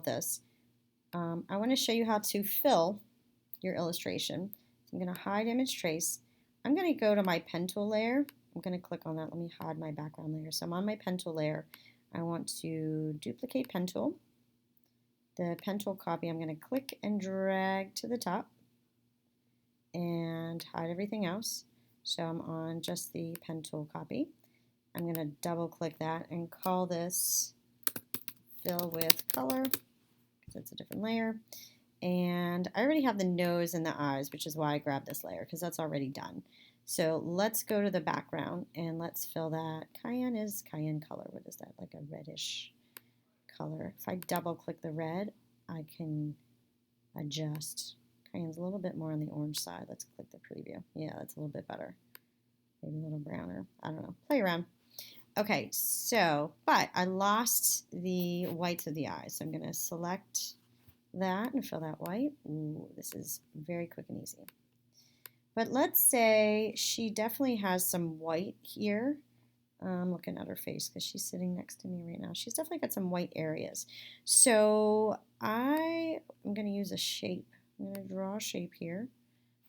this. I want to show you how to fill your illustration. So I'm going to hide image trace. I'm going to go to my pen tool layer. I'm going to click on that. Let me hide my background layer. So I'm on my pen tool layer. I want to duplicate pen tool. The pen tool copy, I'm going to click and drag to the top and hide everything else. So I'm on just the pen tool copy. I'm going to double click that and call this fill with color because it's a different layer. And I already have the nose and the eyes, which is why I grabbed this layer because that's already done. So let's go to the background and let's fill that. Cayenne is cayenne color. What is that? Like a reddish color. If I double click the red, I can adjust. Cayenne's a little bit more on the orange side. Let's click the preview. Yeah, that's a little bit better. Maybe a little browner. I don't know. Play around. Okay, so, but I lost the whites of the eyes. So I'm going to select that and fill that white. Ooh, this is very quick and easy. But let's say she definitely has some white here. I'm looking at her face because she's sitting next to me right now. She's definitely got some white areas. So I'm going to use a shape. I'm going to draw a shape here.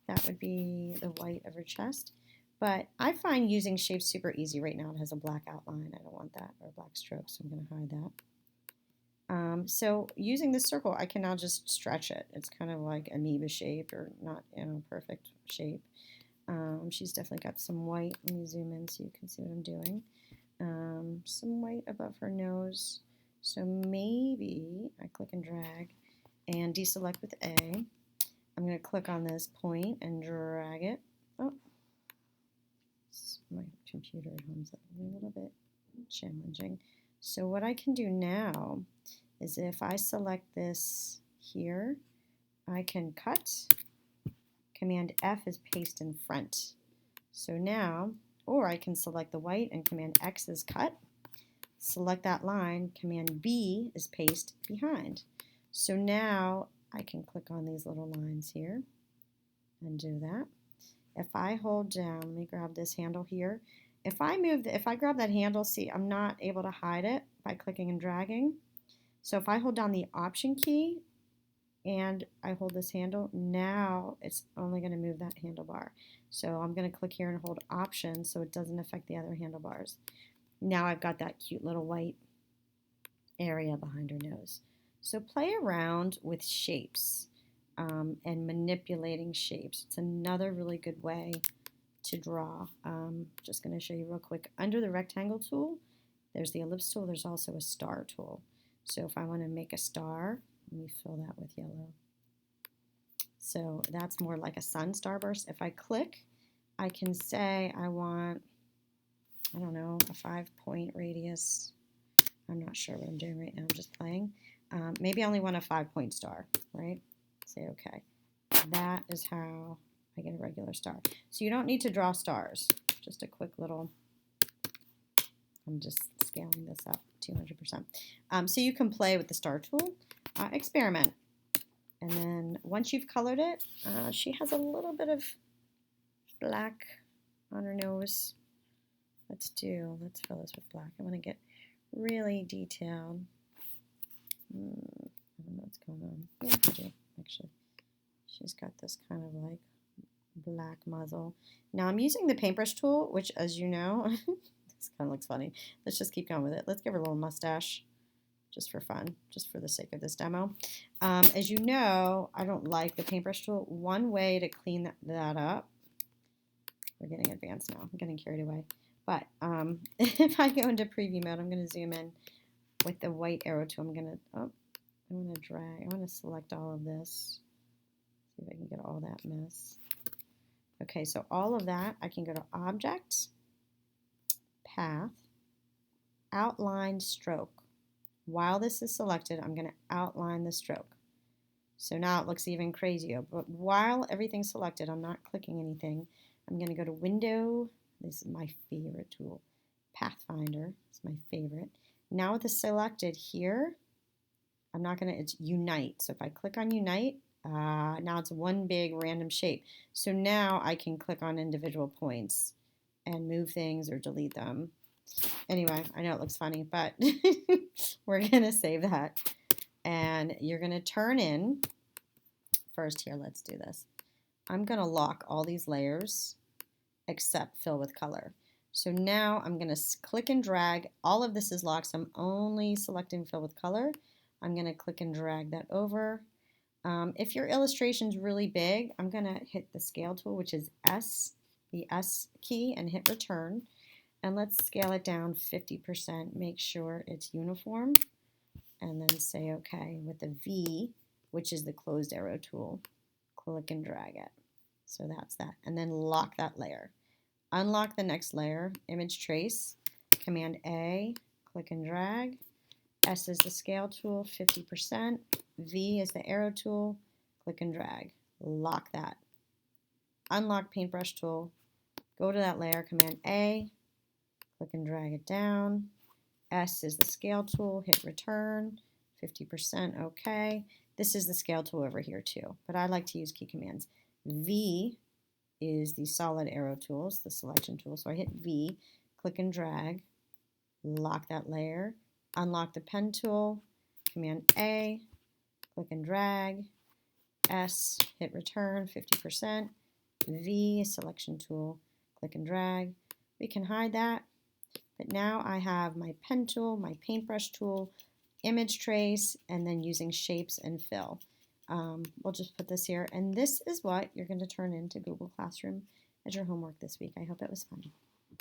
That would be the white of her chest. But I find using shapes super easy right now. It has a black outline. I don't want that, or black strokes, so I'm going to hide that. So using this circle, I can now just stretch it. It's kind of like amoeba shaped, or not perfect shape. She's definitely got some white. Let me zoom in so you can see what I'm doing. Some white above her nose. So maybe I click and drag and deselect with A. I'm going to click on this point and drag it. Oh, my computer at home is a little bit challenging. So what I can do now is if I select this here, I can cut. Command F is paste in front. So now, or I can select the white and Command X is cut. Select that line, Command B is paste behind. So now I can click on these little lines here and do that. If I hold down, let me grab this handle here. If I grab that handle, see, I'm not able to hide it by clicking and dragging. So if I hold down the Option key and I hold this handle, now it's only going to move that handlebar. So I'm going to click here and hold Option so it doesn't affect the other handlebars. Now I've got that cute little white area behind her nose. So play around with shapes and manipulating shapes. It's another really good way to draw. Just going to show you real quick. Under the rectangle tool, there's the ellipse tool. There's also a star tool. So if I want to make a star, let me fill that with yellow. So that's more like a sun starburst. If I click, I can say I want, I don't know, a 5-point radius. I'm not sure what I'm doing right now. I'm just playing. Maybe I only want a 5-point star, right? Say okay. That is how I get a regular star. So you don't need to draw stars. Just a quick little, I'm just scaling this up 200%. So you can play with the star tool, experiment. And then once you've colored it, she has a little bit of black on her nose. Let's fill this with black. I want to get really detailed. I don't know what's going on. Yeah, I do, actually. She's got this kind of like black muzzle. Now I'm using the paintbrush tool, which, as you know, this kind of looks funny. Let's just keep going with it. Let's give her a little mustache just for fun, just for the sake of this demo. As you know, I don't like the paintbrush tool. One way to clean that up, we're getting advanced now. I'm getting carried away. But if I go into preview mode, I'm going to zoom in with the white arrow tool. I'm going to drag. I want to select all of this. See if I can get all that mess. Okay, so all of that, I can go to Object, Path, Outline Stroke. While this is selected, I'm going to outline the stroke. So now it looks even crazier. But while everything's selected, I'm not clicking anything. I'm going to go to Window. This is my favorite tool. Pathfinder is my favorite. Now with the selected here, I'm not going to, it's Unite. So if I click on Unite, now it's one big random shape. So now I can click on individual points and move things or delete them. Anyway, I know it looks funny, but we're going to save that. And you're going to turn in, first here, let's do this. I'm going to lock all these layers except fill with color. So now I'm going to click and drag. All of this is locked, so I'm only selecting fill with color. I'm going to click and drag that over. If your illustration is really big, I'm going to hit the scale tool, which is S, the S key, and hit return. And let's scale it down 50%. Make sure it's uniform. And then say OK with the V, which is the closed arrow tool. Click and drag it. So that's that. And then lock that layer. Unlock the next layer, image trace, Command A, click and drag. S is the scale tool, 50%. V is the arrow tool, click and drag. Lock that. Unlock paintbrush tool, go to that layer, Command A, click and drag it down. S is the scale tool, hit return, 50%, OK. This is the scale tool over here too, but I like to use key commands. V is the solid arrow tools, the selection tool. So I hit V, click and drag, lock that layer, unlock the pen tool, Command A, click and drag, S, hit return, 50%, V, selection tool, click and drag. We can hide that, but now I have my pen tool, my paintbrush tool, image trace, and then using shapes and fill. We'll just put this here, and this is what you're going to turn into Google Classroom as your homework this week. I hope it was fun.